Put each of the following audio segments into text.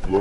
तो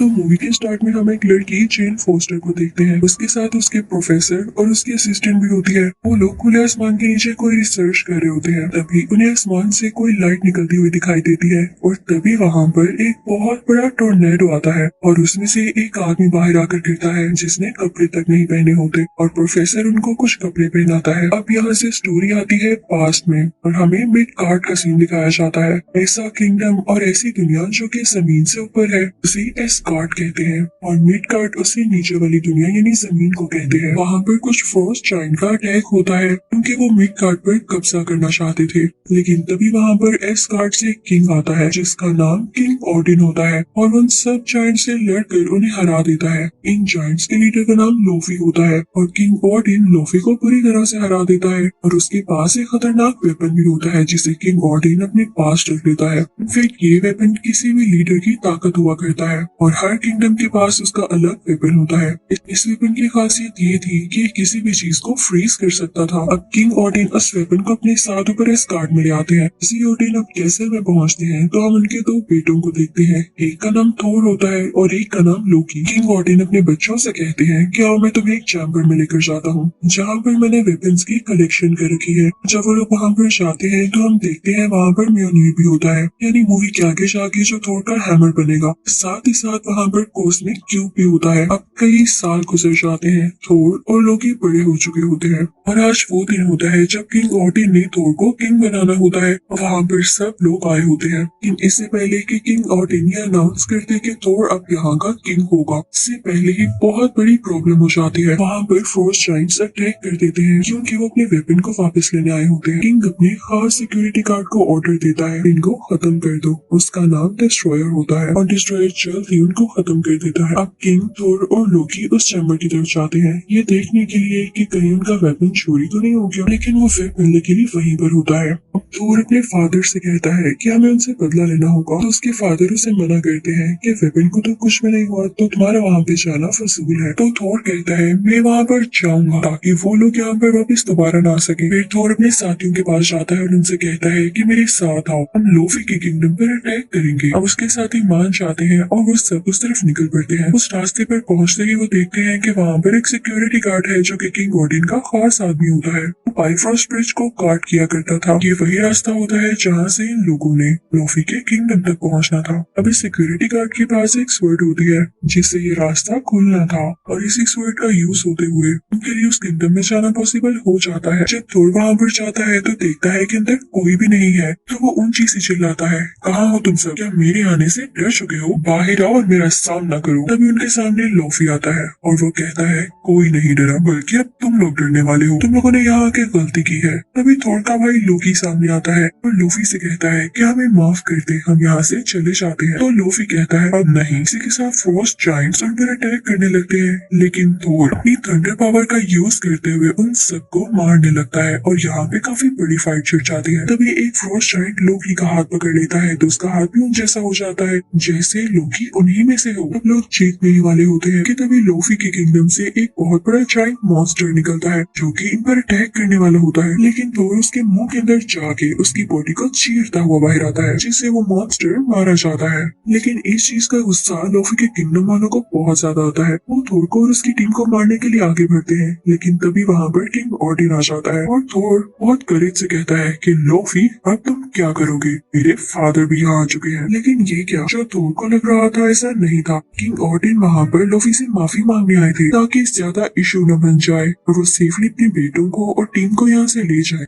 मूवी के स्टार्ट में हम एक लड़की जेन फोस्टर को देखते हैं। उसके साथ उसके प्रोफेसर और उसकी असिस्टेंट भी होती है। वो लोग खुले आसमान के नीचे कोई रिसर्च कर रहे होते हैं। तभी उन्हें आसमान से कोई लाइट निकलती हुई दिखाई देती है और तभी वहाँ पर एक बहुत बड़ा टोर्नेडो आता है और उसमें से एक आदमी बाहर आकर गिरता है जिसने कपड़े तक नहीं पहने होते और प्रोफेसर उनको कुछ कपड़े पहनाता है। अब यहाँ से स्टोरी आती है पास्ट में और हमें मिड कार्ड का सीन दिखाया जाता है। ऐसा किंगडम और ऐसी दुनिया जो कि जमीन से ऊपर है उसे एस कार्ड कहते हैं और मिड कार्ड उससे नीचे वाली दुनिया यानी जमीन को कहते हैं। वहाँ पर कुछ फ्रोस्ट जायंट का अटैक होता है क्योंकि वो मिड कार्ड पर कब्जा करना चाहते थे, लेकिन तभी वहाँ पर एस कार्ड से किंग आता है जिसका नाम किंग ऑडिन होता है और उन सब जायंट से लड़कर उन्हें हरा देता है। इन जायंट्स के लीडर का नाम लोफी होता है और किंग ऑडिन लोफी को पूरी तरह से हरा देता है और उसके पास एक खतरनाक वेपन भी होता है जिसे किंग ऑडिन अपने पास रख लेता है। फिर ये वेपन किसी भी लीडर की ताकत हुआ करता है और हर किंगडम के पास उसका अलग वेपन होता है। इस वेपन की खासियत ये थी कि किसी भी चीज को फ्रीज कर सकता था। अब किंग ऑडिन उस वेपन को अपने साथ ऊपर इस कार्ड में ले आते हैं। इसी ऑडिन अब कैसल में पहुंचते हैं तो हम उनके दो बेटों को देखते हैं। एक का नाम थोर होता है और एक का नाम लोकी। किंग ऑडिन अपने बच्चों से कहते हैं कि आओ मैं तुम्हें एक चैम्बर में लेकर जाता हूँ जहाँ पर मैंने वेपन्स की कलेक्शन कर रखी है। जब वो लोग वहाँ पर जाते हैं तो हम देखते हैं वहाँ पर म्योनिर भी होता है, यानी मूवी के आगे जाके जो थोर का हैमर बनेगा। साथ ही साथ वहाँ पर कॉस्मिक क्यूब भी होता है। अब कई साल गुजर जाते हैं, थोर और लोकी बड़े हो चुके होते हैं और आज वो दिन होता है जब किंग ऑडिन ने थोर को किंग बनाना होता है। वहाँ पर सब लोग आए होते हैं, लेकिन इससे पहले कि किंग ऑडिन ये अनाउंस करते कि थोर अब यहाँ का किंग होगा, इससे पहले ही बहुत बड़ी प्रॉब्लम हो जाती है। वहाँ पर फ्रोस्ट जायंट्स अटैक कर देते हैं क्योंकि वो अपने वेपन को वापस लेने आए होते हैं। किंग अपने खास सिक्योरिटी गार्ड को ऑर्डर देता है इनको खत्म कर दो। उसका नाम डिस्ट्रॉयर होता है और डिस्ट्रॉयर जल्द ही उनको खत्म कर देता है। अब किंग, थोर और लोकी उस चैम्बर की तरफ जाते हैं ये देखने के लिए कि कहीं उनका वेपन चोरी तो नहीं हो गया, लेकिन वो वेपन के लिए वहीं पर होता है। अब थोर अपने फादर से कहता है कि हमें उनसे बदला लेना होगा, तो उसके फादर उसे मना करते हैं कि वेपन को तो कुछ भी नहीं हुआ तो तुम्हारा वहाँ पे जाना फजूल है। तो थोर कहता है मैं वहाँ पर जाऊंगा ताकि वो लोग यहाँ पर वापस दोबारा ना सके। फिर थोर अपने साथियों के पास जाता है और उनसे कहता है कि मेरे साथ आओ, हम लोफी के किंगडम पर अटैक करेंगे। अब उसके साथी मान जाते हैं और वो सब उस तरफ निकल पड़ते हैं। उस रास्ते पर पहुंचते ही वो देखते हैं कि वहाँ पर एक सिक्योरिटी गार्ड है जो कि किंग ऑडिन का खास आदमी होता है। वो बाइफ्रॉस्ट ब्रिज को गार्ड किया करता था। ये वही रास्ता होता है जहाँ से इन लोगों ने लोफी के किंगडम तक पहुँचना था। अब इस सिक्योरिटी गार्ड के पास एक स्वर्ड होती है जिससे ये रास्ता खुलना था और इसी स्वर्ड का यूज होते हुए उनके लिए उस किंगडम में जाना पॉसिबल हो जाता है। जब थोर वहाँ पर जाता है तो देखता है कि अंदर कोई भी नहीं है, तो वो ऊंची से चिल्लाता है, कहाँ हो तुम सब? क्या मेरे आने से डर चुके हो? बाहर आओ और मेरा सामना करो। तभी उनके सामने लोफी आता है और वो कहता है कोई नहीं डरा, बल्कि अब तुम लोग डरने वाले हो, तुम लोगों ने यहाँ आके गलती की है। तभी थोर का भाई लोकी सामने आता है और लोफी से कहता है कि हमें माफ कर दे, हम यहाँ से चले जाते हैं। तो लोफी कहता है अब नहीं। इसी के साथ फ्रोस्ट जायंट्स उन पर अटैक करने लगते हैं, लेकिन थोर अपनी थंडर पावर का यूज करते हुए उन सबको मारने लगता है और यहाँ पे काफी बड़ी फाइट छिड़ जाती है। तभी एक फ्रोस्ट जायंट लोकी का हाथ पकड़ लेता है तो उसका हाथ भी उन जैसा हो जाता है जैसे लोकी उन्हीं में से हो। अब लोग जीतने ही वाले होते हैं कि तभी लोफी के किंगडम से एक बहुत बड़ा जायंट मॉन्स्टर निकलता है जो कि इन पर अटैक करने वाला होता है, लेकिन थोर उसके मुंह के अंदर जाके उसकी बॉडी को चीरता हुआ बाहर आता है जिससे वो मॉन्स्टर मारा जाता है। लेकिन इस चीज का गुस्सा लोफी के किंगडम वालों को बहुत ज्यादा होता है। वो थोर को और उसकी टीम को मारने के लिए आगे बढ़ते हैं, लेकिन तभी वहाँ पर किंग ऑडिन आ जाता है और थोर बहुत करेज से कहता है कि लोफी अब तुम क्या करोगे? मेरे फादर भी यहाँ आ चुके हैं। लेकिन ये क्या, जो थोर को लग रहा था ऐसा नहीं था। किंग ऑडिन वहाँ पर लोफी से माफी मांगने आए थे ताकि ज्यादा इशू न बन जाए और वो सेफली अपने बेटों को और टीम को यहाँ से ले जाए।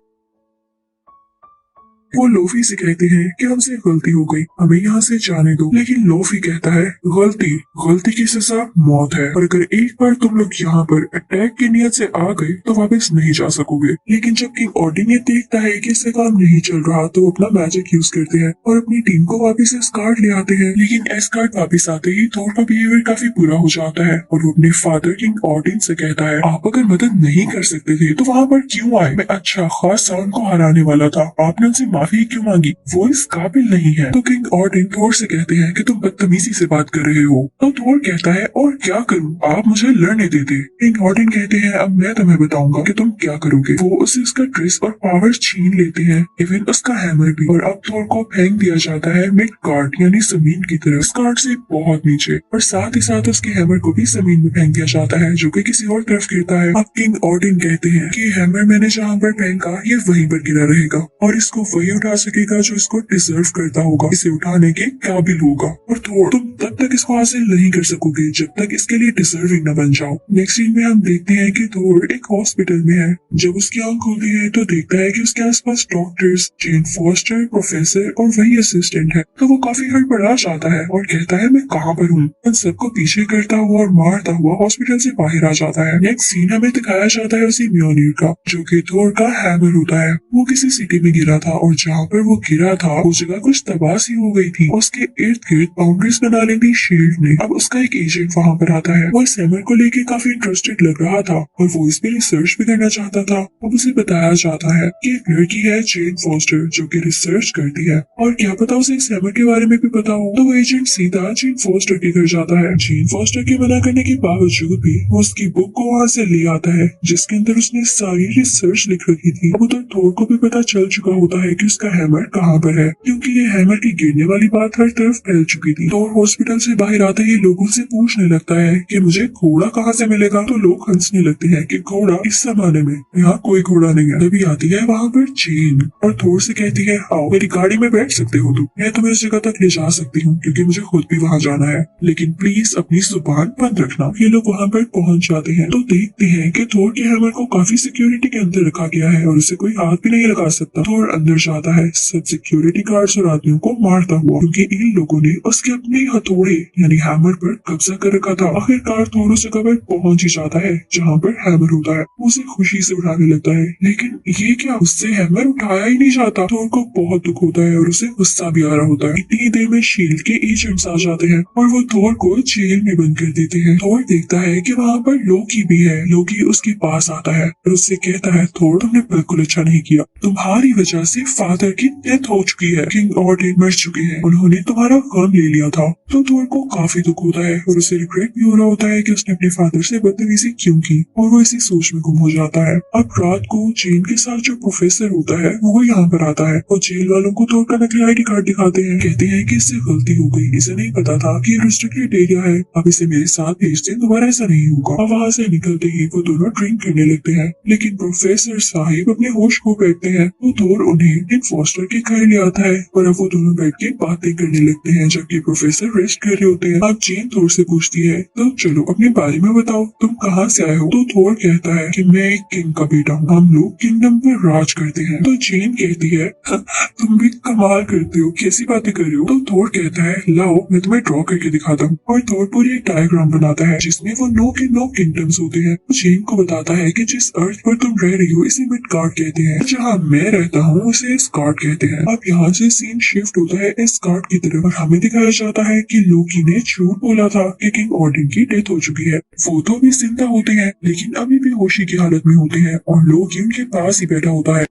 वो लोफी से कहते हैं कि हमसे गलती हो गई, हमें यहाँ से जाने दो, लेकिन लोफी कहता है गलती की सजा मौत है और अगर एक बार तुम लोग यहाँ पर अटैक की नियत से आ गए तो वापस नहीं जा सकोगे। लेकिन जब किंग ऑडिन ये देखता है कि इससे काम नहीं चल रहा तो वो अपना मैजिक यूज करते हैं और अपनी टीम को वापस एस्कार्ड ले आते हैं। लेकिन एस्कार्ड वापस आते ही थोर का बिहेवियर काफी बुरा हो जाता है और वो अपने फादर किंग ऑडिन से कहता है आप अगर मदद नहीं कर सकते थे तो वहाँ पर क्यों आए? मैं अच्छा खासा उनको हराने वाला था, आपने उनसे माफी क्यों मांगी, वो इस काबिल नहीं है। तो किंग ऑर्डिन थोर से कहते हैं कि तुम बदतमीजी से बात कर रहे हो। तो थोर कहता है और क्या करूं, आप मुझे लड़ने देते। किंग ऑर्डिन कहते हैं अब मैं तुम्हें बताऊंगा कि तुम क्या करोगे। वो उसे उसका ड्रेस और पावर छीन लेते हैं, इवन उसका हैमर भी। और अब थोर को फेंक दिया जाता है मिड कार्ड यानी जमीन की तरफ, इस कार्ड से बहुत नीचे। और साथ ही साथ उसके हैमर को भी जमीन में फेंक दिया जाता है जो कि किसी और तरफ गिरता है। अब किंग ऑर्डिन कहते हैं कि हैमर मैंने जहाँ पर फेंका ये वहीं पर गिरा रहेगा और इसको वही उठा सकेगा जो इसको डिजर्व करता होगा, इसे उठाने के काबिल होगा। और थोर तुम तब तक इसको हासिल नहीं कर सकोगे जब तक इसके लिए डिजर्विंग न बन जाओ। नेक्स्ट सीन में हम देखते हैं कि थोर एक हॉस्पिटल में है। जब उसकी आंख खुलती है तो देखता है कि उसके आसपास डॉक्टर्स, जेन फॉस्टर, प्रोफेसर और वही असिस्टेंट है। तो वो काफी हड़बड़ा जाता है और कहता है मैं कहाँ पर हूँ। उन सबको पीछे करता हुआ और मारता हुआ हॉस्पिटल से बाहर आ जाता है। नेक्स्ट सीन हमें दिखाया जाता है उसी म्योनिर का जो कि थोर का हैमर होता है। वो किसी सिटी में गिरा था और जहाँ पर वो गिरा था वो जगह कुछ तबाही हो गई थी। उसके इर्द गिर्द बाउंड्रीज बना ली थी शील्ड ने। अब उसका एक एजेंट वहाँ पर आता है। वो इस हैमर को लेके काफी इंटरेस्टेड लग रहा था और वो इस पे रिसर्च भी करना चाहता था। अब उसे बताया जाता है कि एक लड़की है जेन फॉस्टर जो कि रिसर्च करती है और क्या पता उसे इस हैमर के बारे में भी पता हो। तो वो एजेंट सीधा जेन फॉस्टर के घर जाता है। जेन फॉस्टर के मना करने के बावजूद भी वो उसकी बुक को वहाँ से ले आता है जिसके अंदर उसने सारी रिसर्च लिख रखी थी। अब उधर थोर को भी पता चल चुका होता है कि उसका हैमर कहाँ पर है क्योंकि ये हैमर की गिरने वाली बात हर तरफ फैल चुकी थी। थोर हॉस्पिटल से बाहर आते ही लोगों से पूछने लगता है कि मुझे घोड़ा कहाँ से मिलेगा। तो लोग हंसने लगते हैं कि घोड़ा इस जमाने में यहाँ कोई घोड़ा नहीं है। तभी आती है वहाँ पर जेन और थोर से कहती है आओ मेरी गाड़ी में बैठ सकते हो तुम, मैं तुम्हें इस जगह तक ले जा सकती हूँ क्योंकि मुझे खुद भी वहाँ जाना है, लेकिन प्लीज अपनी जुबान बंद रखना। ये लोग वहाँ पर पहुँच जाते हैं तो देखते हैं कि थोर के हैमर को काफी सिक्योरिटी के अंदर रखा गया है और उसे कोई हाथ भी नहीं लगा सकता। थोर अंदर जाता है सब सिक्योरिटी गार्ड्स और आदमियों को मारता हुआ क्योंकि इन लोगों ने उसके अपने हथौड़े यानी हैमर पर कब्जा कर रखा था। आखिरकार थोर उस जगह पर पहुंच ही जाता है जहाँ पर हैमर होता है। उसे खुशी से उठाने लगता है लेकिन ये क्या, उससे हैमर उठाया ही नहीं जाता। थोर को बहुत दुख होता है और उसे गुस्सा भी आ रहा होता है। इतनी देर में शील्ड के एजेंट्स आ जाते हैं और वो थोर को जेल में बंद कर देते हैं। थोर देखता है कि वहाँ पर लोकी भी है। लोकी उसके पास आता है और उससे कहता है थोर तुमने बिल्कुल अच्छा नहीं किया, तुम्हारी वजह से फादर की डेथ हो चुकी है, किंग ऑर्डिन मर चुके हैं, उन्होंने तुम्हारा गम ले लिया था। तो थोर को काफी दुख होता है और उसे रिग्रेट भी हो रहा होता है कि उसने अपने फादर से बदतमीजी क्यों की और वो इसी सोच में गुम हो जाता है। अब रात को जेन के साथ जो प्रोफेसर होता है वो यहाँ पर आता है और जेल वालों को थोर का नकली आईडी कार्ड दिखाते हैं। कहते हैं कि इससे गलती हो गई, इसे नहीं पता था कि ये रिस्ट्रिक्टेड एरिया है, अब इसे मेरे साथ भेज दें, दोबारा ऐसा नहीं होगा। अब वहाँ से निकलते ही वो दोनों ड्रिंक करने लगते हैं लेकिन प्रोफेसर साहिब अपने होश खो बैठते हैं। तो थोर उन्हें इन फॉस्टर के घर ले आता है और अब वो दोनों बैठ के बातें करने लगते हैं जबकि प्रोफेसर रेस्ट कर रहे होते हैं। अब जेन थोर से पूछती है तो चलो अपने बारे में बताओ, तुम कहाँ से आए हो। तो थोर कहता है कि मैं एक किंग का बेटा हूँ, हम लोग किंगडम पर राज करते हैं। तो जेन कहती है तुम भी कमाल करते हो, कैसी बातें कर रहे हो। तो थोर कहता है लाओ मैं तुम्हें ड्रॉ करके दिखाता हूँ और थोर पूरी एक डायग्राम बनाता है जिसमें वो 9 किंगडम्स होते हैं। तो जेन को बताता है कि जिस अर्थ पर तुम रह रही हो इसे मिडगार्ड कहते हैं, जहाँ मैं रहता हूँ उसे एस्गार्ड कहते हैं। अब यहाँ से सीन शिफ्ट होता है एस्गार्ड की तरफ और हमें दिखाया जाता है कि लोकी ने झूठ बोला था कि किंग ऑर्डिन की डेथ हो चुकी है। वो तो अभी जिंदा होते हैं लेकिन अभी भी होशी की हालत में होते हैं और लोकी उनके पास ही बैठा होता है।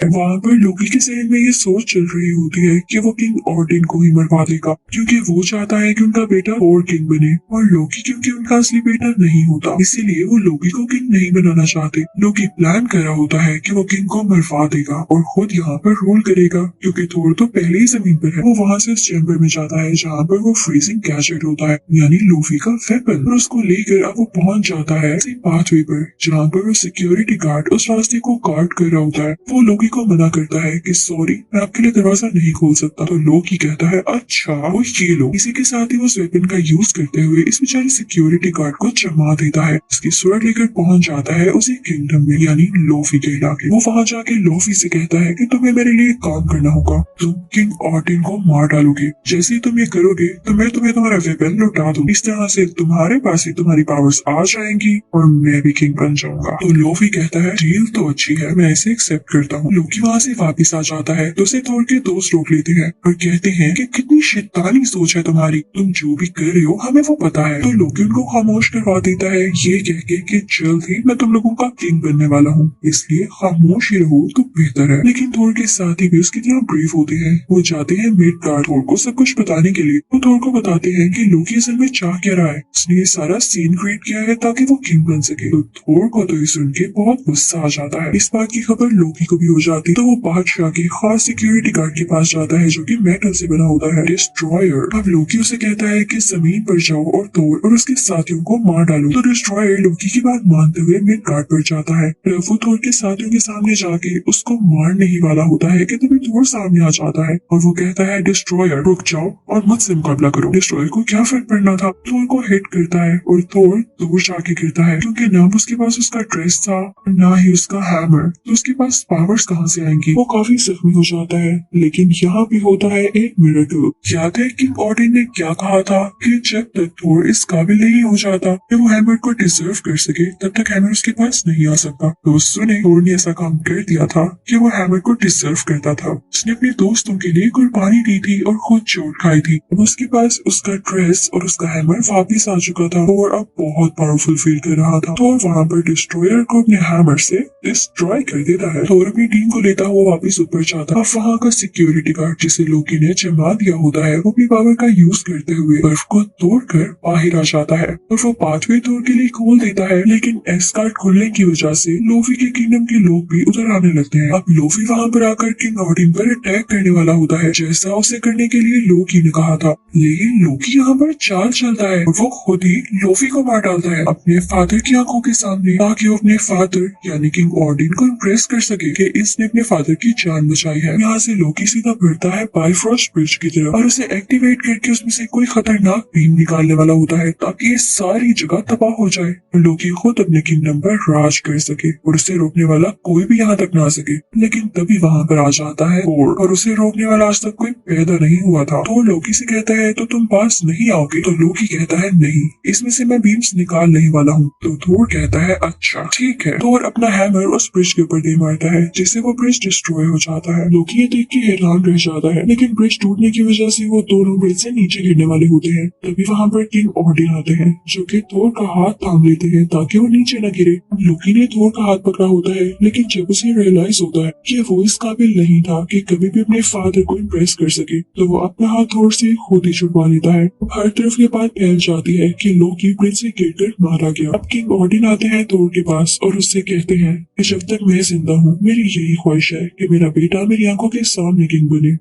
वहाँ पर लोकी के जहन में ये सोच चल रही होती है कि वो किंग ऑर्डिन को ही मरवा देगा क्योंकि वो चाहता है कि उनका बेटा और किंग बने और लोकी क्योंकि उनका असली बेटा नहीं होता इसीलिए वो लोकी को किंग नहीं बनाना चाहते। लोकी प्लान कर रहा होता है कि वो किंग को मरवा देगा और खुद यहाँ पर रूल करेगा क्योंकि थोर तो पहले ही जमीन पर है। वो वहाँ से उस चैम्बर में जाता है जहाँ पर वो फ्रीजिंग गैजेट होता है यानी लूफी का वेपन और उसको लेकर अब वो पहुंच जाता है पाथवे पर जहाँ पर वो सिक्योरिटी गार्ड उस रास्ते को गार्ड कर रहा होता है। वो लोकी को मना करता है कि सॉरी मैं आपके लिए दरवाजा नहीं खोल सकता। तो लोकी कहता है अच्छा वो ये लो। इसी के साथ ही वो उस वेपन का यूज करते हुए इस बेचारे सिक्योरिटी गार्ड को जमा देता है। उसकी सूरत लेकर पहुंच जाता है उसी किंगडम में यानी लोफी के इलाके। वो वहाँ जाके लोफी से कहता है कि तुम्हें मेरे लिए काम करना होगा, तुम किंग ऑर्डिन को मार डालोगे, जैसे ही तुम ये करोगे तो मैं तुम्हें तुम्हारा वेपन लौटा दूं, इस तरह से तुम्हारे पास ही तुम्हारी पावर्स आ जाएंगी और मैं भी किंग बन जाऊंगा। तो लोफी कहता है डील तो अच्छी है, मैं इसे एक्सेप्ट करता हूँ। लोकी वहाँ से वापस आ जाता है तो उसे थोर के दोस्त रोक लेते हैं और कहते हैं कि कितनी शैतानी सोच है तुम्हारी, तुम जो भी कर रहे हो हमें वो पता है। तो लोकी उनको खामोश करवा देता है ये कह के कि जल्द ही मैं तुम लोगों का किंग बनने वाला हूँ, इसलिए खामोश ही रहो तो बेहतर है। लेकिन थोर के साथ ही भी उसकी तरह ब्रेव होते हैं। वो जाते हैं मिडगार्ड थोर को सब कुछ बताने के लिए। वो थोर को बताते हैं कि लोकी असल में चाह क्या रहा है, उसने ये सारा सीन क्रिएट किया है ताकि वो किंग बन सके। तो थोर को तो ये सुन के बहुत गुस्सा आ जाता है। इस बात की खबर लोकी को भी हो जाती तो वो बादशाह के खास सिक्योरिटी गार्ड के पास जाता है जो कि मेटल से बना होता है, डिस्ट्रॉयर। अब लोकी उसे कहता है कि जमीन पर जाओ और थोर और उसके साथियों को मार डालो। तो डिस्ट्रॉयर लोकी की बात मानते हुए मिडगार्ड पर जाता है। वो थोर के साथियों के सामने जाके उसको मारने ही वाला होता है कि तभी थोर सामने आ जाता है और वो कहता है डिस्ट्रॉयर रुक जाओ और मुझसे मुकाबला करो। डिस्ट्रॉयर को क्या फर्क पड़ना था, थोर को हिट करता है और थोर दूर जाके गिरता है क्योंकि ना उसके पास उसका ड्रेस था ना ही उसका हैमर, तो उसके पास पावर्स कहाँ से आएंगी। वो काफी जख्मी हो जाता है। लेकिन यहाँ भी होता है एक मिरेकल। याद है किंग ऑडिन ने क्या कहा था कि जब तक थोर इस काबिल नहीं हो जाता कि वो हैमर को डिजर्व कर सके तब तक हैमर उसके पास नहीं आ सकता। तो सुने थोर ने ऐसा काम कर दिया था कि वो हैमर को डिजर्व करता था। उसने अपने दोस्तों के लिए कुर्बानी दी थी और खुद चोट खाई थी। अब उसके पास उसका ड्रेस और उसका हैमर वापिस आ चुका था और अब बहुत पावरफुल फील कर रहा था। तो वहाँ पर डिस्ट्रॉयर को अपने हैमर से डिस्ट्रॉय कर देता है। थोर अपनी टीम को लेता हुआ वापस ऊपर जाता। अब वहाँ का सिक्योरिटी गार्ड जिसे लोकी ने जमा दिया होता है वो अपनी पावर का यूज करते हुए बर्फ को तोड़कर बाहर आ जाता है और वो पाथवे थोर के लिए खोल देता है। लेकिन एस्कार्ड खुलने की वजह से लोफी के किंगडम के लोग भी उधर आने लगते हैं। अब लोफी वहाँ पर आकर किंग ऑडिन पर अटैक करने वाला होता है जैसा उसे करने के लिए लोकी ने कहा था। लेकिन लोकी यहाँ पर चाल चलता है और वो खुद ही लोफी को मार डालता है अपने फादर की आंखों के सामने, ताकि वो अपने फादर यानी किंग ऑडिन को इम्प्रेस कर सके कि इसने अपने फादर की जान बचाई है। यहाँ से लोकी सीधा बढ़ता है बाइफ्रॉस्ट ब्रिज की तरफ और उसे एक्टिवेट करके उसमें से कोई खतरनाक बीम निकालने वाला होता है ताकि ये सारी जगह तबाह हो जाए और लोकी खुद अपने किंगडम पर राज कर सके और उसे रोकने वाला कोई भी यहाँ तक ना आ सके। लेकिन तभी वहाँ पर आ जाता है थोर और उसे रोकने वाला आज तक कोई पैदा नहीं हुआ था। तो लोकी से कहता है तो तुम पास नहीं आओगे। तो लोकी कहता है नहीं, इसमें से मैं बीम्स निकाल नहीं वाला हूँ। तो थोर कहता है अच्छा ठीक है। थोर अपना हैमर उस ब्रिज के ऊपर दे मारता है जिससे वो ब्रिज डिस्ट्रॉय हो जाता है। लोकी ये देख के हैरान रह जाता है लेकिन ब्रिज टूटने की वजह से वो दोनों ब्रिज से नीचे गिरने वाले होते हैं। तभी वहाँ पर किंग ऑडिन आते हैं जो कि थोर का हाथ थाम लेते हैं ताकि वो नीचे न गिरे। लोकी ने थोर का हाथ पकड़ा होता है लेकिन जब उसे रियलाइज होता है कि वो इस काबिल नहीं था कि कभी भी अपने फादर को इम्प्रेस कर सके तो वो अपना हाथ थोर से खुद ही छुड़वा लेता है। अब हर तरफ ये बात फैल जाती है कि लोकी ब्रिज से गिरकर मारा गया। अब किंग ऑडिन आते हैं थोर के पास और उससे कहते हैं कि जब तक मैं जिंदा हूँ मेरी यही ख्वाहिश है कि मेरा बेटा मेरी आंखों के सामने किंग बने।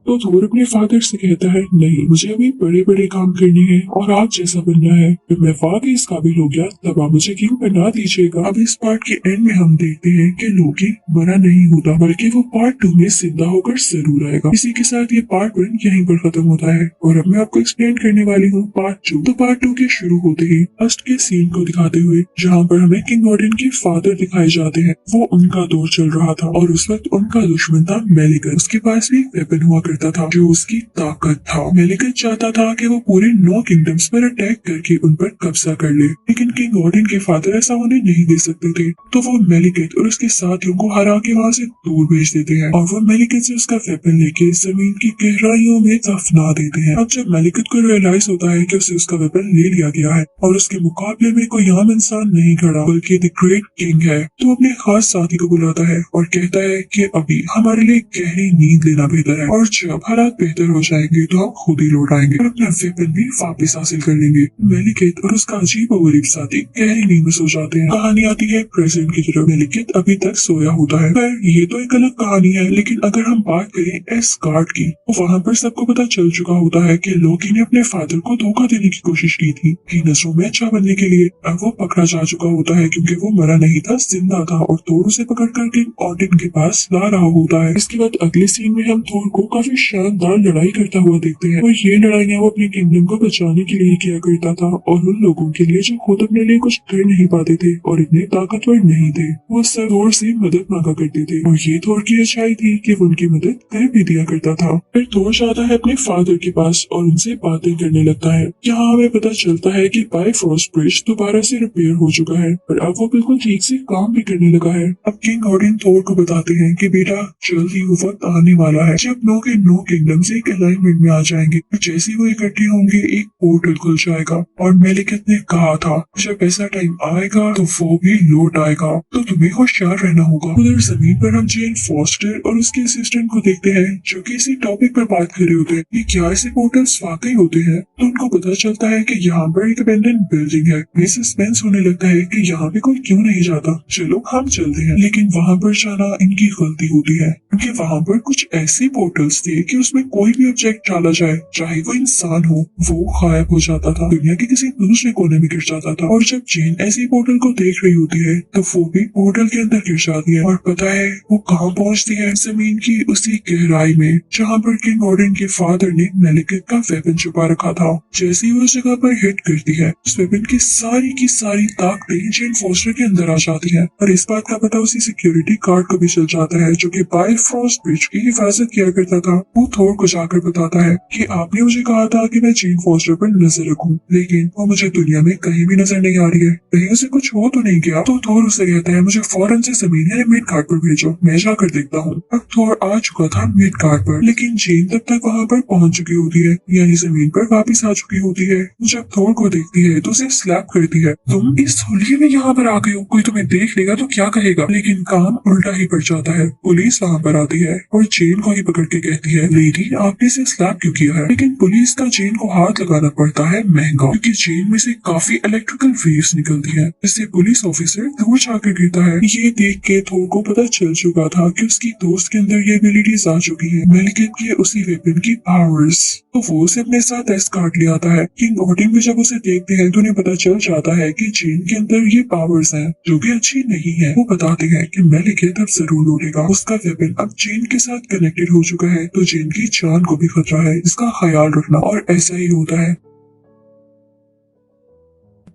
तो थोर अपने फादर से कहता है नहीं, मुझे अभी बड़े बड़े काम करने हैं और आप जैसा बनना है। जब मैं वाकई इस काबिल हो गया तब आप मुझे किंग बना दीजिएगा। अब इस पार्ट के एंड में हम देखते हैं कि लोकी मरा नहीं होता बल्कि वो पार्ट 2 में जिंदा होकर जरूर आएगा। इसी के साथ ये पार्ट 1 यहीं पर खत्म होता है और अब मैं आपको एक्सप्लेन करने वाली हूँ पार्ट 2। तो पार्ट 2 के शुरू होते ही फर्स्ट के सीन को दिखाते हुए जहाँ पर हमें किंग ऑडिन के फादर दिखाए जाते हैं। वो उनका दौर चल रहा था और उस वक्त उनका दुश्मन था मेलिकन। उसके पास भी वेपन हुआ करता था जो उसकी ताकत था। मेलिकन चाहता था कि वो पूरे 9 किंगडम्स पर अटैक करके उन पर कब्जा कर ले, लेकिन किंग ऑडिन के फादर ऐसा होने नहीं दे सकते थे। तो वो मेलिकन और उसके साथियों को हरा के वहाँ से दूर भेज देते हैं और वो मेलिकन से उसका वेपन लेके जमीन की गहराइयों में दफना देते हैं। अब जब मेलिकन को रियलाइज होता है कि उसे उसका वेपन ले लिया गया है और उसके मुकाबले में कोई आम इंसान नहीं खड़ा बल्कि द ग्रेट किंग है, तो अपने खास साथी को बुलाता है और कहता है कि अभी हमारे लिए गहरी नींद लेना बेहतर है और जब हालात बेहतर हो जाएंगे तो हम खुद ही लौट आएंगे और अपना वेपन भी वापस हासिल कर लेंगे। मेलिकेट और उसका अजीब और गरीब साथी गहरी नींद में सो जाते हैं। कहानी आती है प्रेजेंट की तरफ। मेलिकेट अभी तक सोया होता है। पर ये तो एक अलग कहानी है, लेकिन अगर हम बात करें एस्गार्ड की तो वहाँ पर सबको पता चल चुका होता है कि लोकी ने अपने फादर को धोखा देने की कोशिश की थी कि नजरों में अच्छा बनने के लिए। अब वो पकड़ा जा चुका होता है क्योंकि वो मरा नहीं था, जिंदा था और थोर उसे पकड़ कर किंग ऑडिन के पास ला रहा होता है। इसके बाद अगले सीन में हम थोर को काफी काफी शानदार लड़ाई करता हुआ देखते हैं और ये लड़ाइयाँ वो अपने किंगडम को बचाने के लिए किया करता था और उन लोगों के लिए जो खुद अपने लिए कुछ कर नहीं पाते थे और इतने ताकतवर नहीं थे वो सब थोर से मदद मांगा करते थे और ये थोर की अच्छाई थी कि वो उनकी मदद कर भी दिया करता था। फिर थोर जाता है अपने फादर के पास और उनसे बातें करने लगता है। यहाँ हमें पता चलता है कि बाइफ्रॉस्ट ब्रिज दोबारा से रिपेयर हो चुका है और अब वो बिल्कुल ठीक से काम भी करने लगा है। अब किंग ऑडिन थोर को बताते हैं कि बेटा जल्द ही वो वक्त आने वाला है जब नो के नो किंगडम्स एक अलाइनमेंट में आ जाएंगे। जैसे वो इकट्ठे होंगे एक पोर्टल खुल जाएगा और मेलिकत ने कहा था जब ऐसा टाइम आएगा तो वो भी लौट आएगा, तो तुम्हें होशियार रहना होगा। उधर जमीन पर हम जेन फॉस्टर और उसके असिस्टेंट को देखते हैं जो कि इसी टॉपिक पर बात कर रहे होते हैं कि क्या ऐसे पोर्टल्स वाकई होते हैं। तो उनको पता चलता है कि यहाँ पर एक अबेंडन बिल्डिंग है। ये सस्पेंस होने लगता है कि यहाँ पे कोई क्यों नहीं जाता। चलो हम चलते हैं, लेकिन वहाँ पर जाना इनकी गलती होती है क्योंकि वहाँ पर कुछ ऐसे पोर्टल्स थे कि उसमें कोई भी ऑब्जेक्ट डाला जाए चाहे वो इंसान हो वो गायब हो जाता था, दुनिया के किसी दूसरे कोने में गिर जाता था। और जब जेन ऐसी पोर्टल को देख रही होती है तो वो भी पोर्टल के अंदर गिर जाती है और पता है वो कहाँ पहुँचती है, जमीन की उसी गहराई में जहाँ पर किंग ऑर्डन के फादर ने मेलिकत का वेपन छुपा रखा था। जैसे ही वो उस जगह पर हिट करती है उस वेपन की सारी ताकतें जेन फोस्टर के अंदर आ जाती है और इस बात का पता उसी सिक्योरिटी गार्ड को भी चल जाता है जो कि बाइफ्रॉस्ट ब्रिज की हिफाजत किया करता था। वो थोर को जाकर बताता है कि आपने मुझे कहा था कि मैं जेन फोस्टर पर नजर रखूं, लेकिन वो मुझे दुनिया में कहीं भी नजर नहीं आ रही है, कहीं उसे कुछ हो तो नहीं गया। तो थोर उसे कहता है मुझे फौरन से जमीन यानी मिड गार्ड पर भेजो, मैं जाकर देखता हूँ। अब थोर आ चुका था मिड गार्ड पर, लेकिन जेन तब तक वहाँ पर पहुंच चुकी होती है यानी जमीन पर वापिस आ चुकी होती है। जब थोर को देखती है तो उसे स्लैप करती है, तुम इस होलिये में यहाँ पर आ गए हो, कोई तुम्हें देख लेगा तो क्या कहेगा। लेकिन काम उल्टा ही पड़ जाता है। पुलिस वहाँ पर आती है और जेन को ही पकड़ के कहती है लेडी आपने इसे स्लैप क्यों किया है। लेकिन पुलिस का जेन को हाथ लगाना पड़ता है महंगा क्योंकि जेन में से काफी इलेक्ट्रिकल वेव्स निकलती है, इससे पुलिस ऑफिसर दूर जाकर गिरता है। ये देख के थोर को पता चल चुका था कि उसकी दोस्त के अंदर ये एबिलिटीज आ चुकी है, मेलिकत के उसी वेपन की पावर्स। तो वो उसे अपने साथ एस्कॉर्ट ले आता है। किंग ऑर्डिन भी जब उसे देखते हैं तो उन्हें पता चल जाता है कि जेन के अंदर ये पावर्स हैं जो कि अच्छी नहीं है। वो बताते हैं कि मेलिकत अब जरूर लौटेगा, उसका वेपन अब जेन के साथ कनेक्टेड हो चुका है तो जेन की जान को भी खतरा है, इसका ख्याल रखना। और ऐसा ही होता है।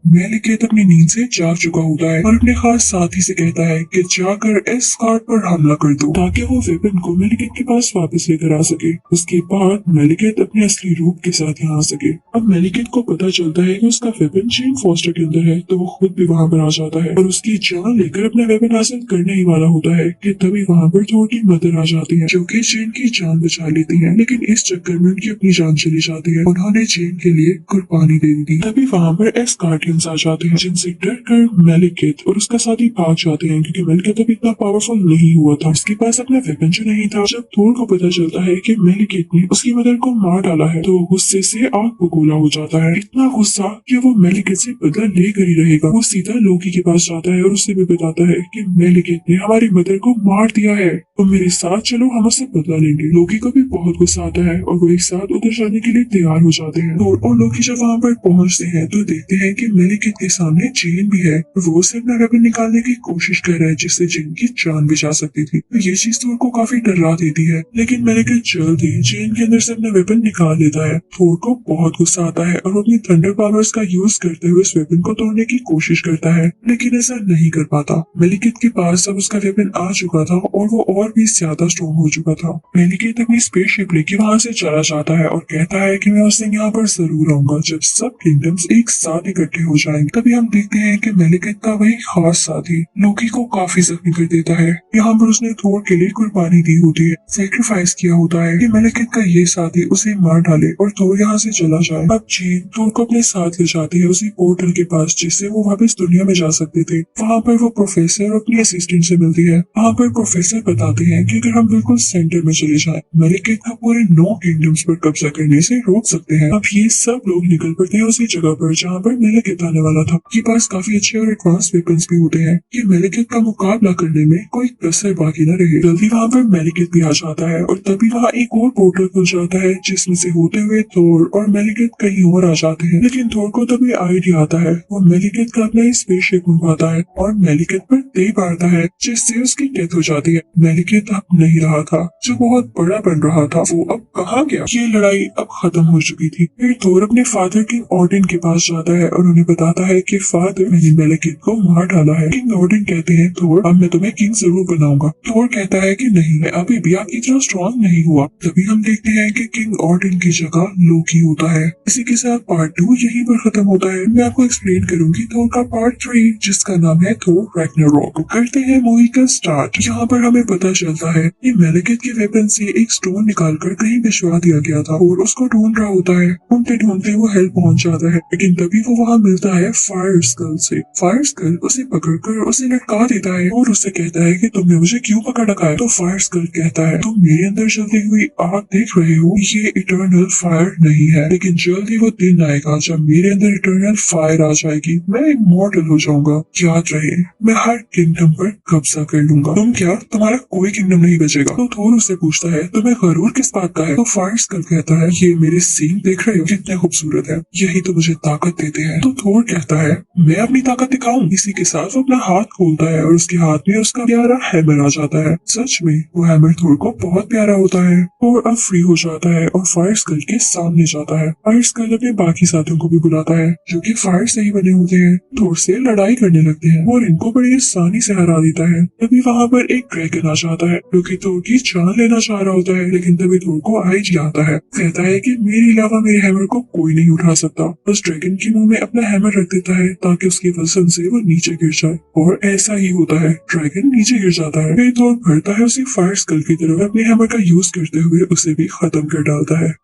मेलिकत अपनी नींद से जाग चुका होता है और अपने खास साथी से कहता है कि जाकर एस्कॉर्ट पर हमला कर दो ताकि वो वेपन को मेलिकत के पास वापस लेकर आ सके। उसके बाद मेलिकत अपने असली रूप के साथ यहाँ आ सके। अब मेलिकत को पता चलता है कि उसका वेपन जेन फॉस्टर के अंदर है तो वो खुद भी वहाँ पर आ जाता है और उसकी जान लेकर अपना वेपन हासिल करने ही वाला होता है कि तभी वहाँ पर थोर की मदर आ जाती है जो कि जेन की जान बचा लेती है। लेकिन इस चक्कर में उनकी अपनी जान चली जाती है। उन्होंने जेन के लिए कुर्बानी दे दी थी। तभी वहाँ पर एस्कॉर्ट आ जाते हैं जिनसे डर कर मेलिकत और उसका साथी भाग जाते हैं क्योंकि मेलिकत अब इतना पावरफुल नहीं हुआ था, उसके पास अपना वेपन जो नहीं था। जब थोर को पता चलता है कि मेलिकत ने उसकी मदर को मार डाला है तो गुस्से से आग बबूला हो जाता है, इतना गुस्सा कि वो मेलिकत से बदला लेकर ही रहेगा। वो सीधा लोकी के पास जाता है और उससे भी बताता है कि मेलिकत ने हमारी मदर को मार दिया है, तो मेरे साथ चलो, हम उससे बदला लेंगे। लोकी को भी बहुत गुस्सा आता है और वो एक साथ उधर जाने के लिए तैयार हो जाते हैं। और लोकी जब वहाँ पर पहुँचते हैं तो देखते हैं कि मेलिकत के सामने जेन भी है। वो उसे अपना वेपन निकालने की कोशिश कर रहा है जिससे जेन की जान भी जा सकती थी। तो ये चीज थोर को काफी डरा देती है, लेकिन मेलिकत जल्द ही जेन के अंदर से अपना वेपन निकाल लेता है। थोर को बहुत गुस्सा आता है और वो अपनी थंडर पावर्स का यूज करते हुए उस वेपन को तोड़ने की कोशिश करता है, लेकिन ऐसा नहीं कर पाता। मेलिकत के पास अब उसका वेपन आ चुका था और वो और भी ज्यादा स्ट्रॉन्ग हो चुका था। मेलिकत अपनी स्पेसशिप लेके वहाँ से चला जाता है और कहता है कि मैं उस दिन यहाँ पर जरूर आऊंगा जब सब किंगडम्स एक साथ इकट्ठे हो जाएंगे। तभी हम देखते हैं कि मेलिकत का वही खास साथी लोकी को काफी जख्मी कर देता है। यहाँ पर उसने थोर के लिए कुर्बानी दी होती है, सेक्रीफाइस किया होता है कि मेलिकत का ये साथी उसे मार डाले और थोर यहाँ से चला जाए। अब जेन थोर को अपने साथ ले जाती है उसी पोर्टल के पास जिससे वो वापस दुनिया में जा सकते थे। वहाँ पर वो प्रोफेसर और अपनी असिस्टेंट से मिलती है। वहाँ पर प्रोफेसर बताते हैं कि अगर हम बिल्कुल सेंटर में चले जाएं, मेलिकत का पूरे 9 किंगडम्स पर कब्जा करने से रोक सकते हैं। अब ये सब लोग निकल पड़ते हैं उसी जगह पर जहाँ पर मेलिकत बताने वाला था कि पास काफी अच्छे और एडवांस वेपन्स भी होते हैं। ये मेलिकेट का मुकाबला करने में कोई कसर बाकी न रहे। जल्दी वहाँ पर मेलिकेट भी आ जाता है और तभी वहाँ एक और पोर्टल खुल जाता है जिसमें से होते हुए थोर और मेलिकेट कहीं और आ जाते हैं। लेकिन थोर को तभी आइडिया आता है। वो मेलिकेट का अपना स्पेसशिप मंगवाता है और मेलिकेट पर दे पाता है जिससे उसकी डेथ हो जाती है। मेलिकेट अब नहीं रहा था जो बहुत बड़ा बन रहा था, वो अब कहाँ गया? ये लड़ाई अब खत्म हो चुकी थी। फिर थोर अपने फादर किंग ऑर्डिन के पास जाता है और उन्हें बताता है कि फादर मैंने मेलिकेट को मार डाला है। किंग ऑर्डिन कहते हैं थोर अब मैं तुम्हें किंग जरूर बनाऊंगा। थोर कहता है कि नहीं, मैं अभी भी आपकी तरह स्ट्रॉन्ग नहीं हुआ। तभी हम देखते हैं कि किंग ऑर्डिन की जगह लोकी होता है। इसी के साथ पार्ट 2 यहीं पर खत्म होता है। मैं आपको एक्सप्लेन करूंगी थोर का पार्ट 3 जिसका नाम है थोर रैग्नारोक। करते हैं मूवी का स्टार्ट। यहाँ पर हमें पता चलता है कि मेलिकेट के वेपन से एक स्टोन निकालकर कहीं भिजवा दिया गया था और उसको ढूंढ रहा होता है। ढूंढते ढूंढते वो हेल्प पहुंच जाता है, लेकिन तभी वो वहाँ मिलता है फायर स्कल से। फायर स्कल उसे पकड़कर उसे लटका देता है और उससे कहता है कि तुमने मुझे क्यों पकड़ रखा है? तो फायर स्कल कहता है तुम मेरे अंदर जलती हुई आग देख रहे हो, ये इटर्नल फायर नहीं है, लेकिन जल्दी वो दिन आएगा जब मेरे अंदर इटर्नल फायर आ जाएगी, मैं इमॉर्टल हो जाऊंगा। याद रहे मैं हर किंगडम पर कब्जा कर लूंगा। तुम क्या, तुम्हारा कोई किंगडम नहीं बचेगा। तो थोर उससे पूछता है तुम्हें गरूर किस बात का है? तो फायर स्कल कहता है ये मेरे सींग देख रहे हो कितने खूबसूरत है, यही तो मुझे ताकत देते हैं। तो थोर कहता है मैं अपनी ताकत दिखाऊं। इसी के साथ वो अपना हाथ खोलता है और उसके हाथ में उसका प्यारा हैमर आ जाता है। सच में वो हैमर थोर को बहुत प्यारा होता है। थोर अब फ्री हो जाता है और फायर स्कल के सामने जाता है। फायर स्कल अपने बाकी साथियों को भी बुलाता है जो कि फायर से ही बने होते हैं। थोर से लड़ाई करने लगते हैं और इनको बड़ी आसानी से हरा देता है। तभी वहाँ पर एक ड्रैगन आ जाता है जो कि थोर की जान लेना चाह रहा होता है, लेकिन तभी थोर को आइडिया आता है। कहता है कि मेरे अलावा मेरे हैमर को कोई नहीं उठा सकता। बस ड्रैगन के मुंह में अपना हैमर रख देता है ताकि उसके वजन से वो नीचे गिर जाए और ऐसा ही होता है, ड्रैगन नीचे गिर जाता है। फिर थोर बढ़ता है उसे फायर स्कल की तरफ, अपने हैमर का यूज करते हुए उसे भी खत्म कर डालता है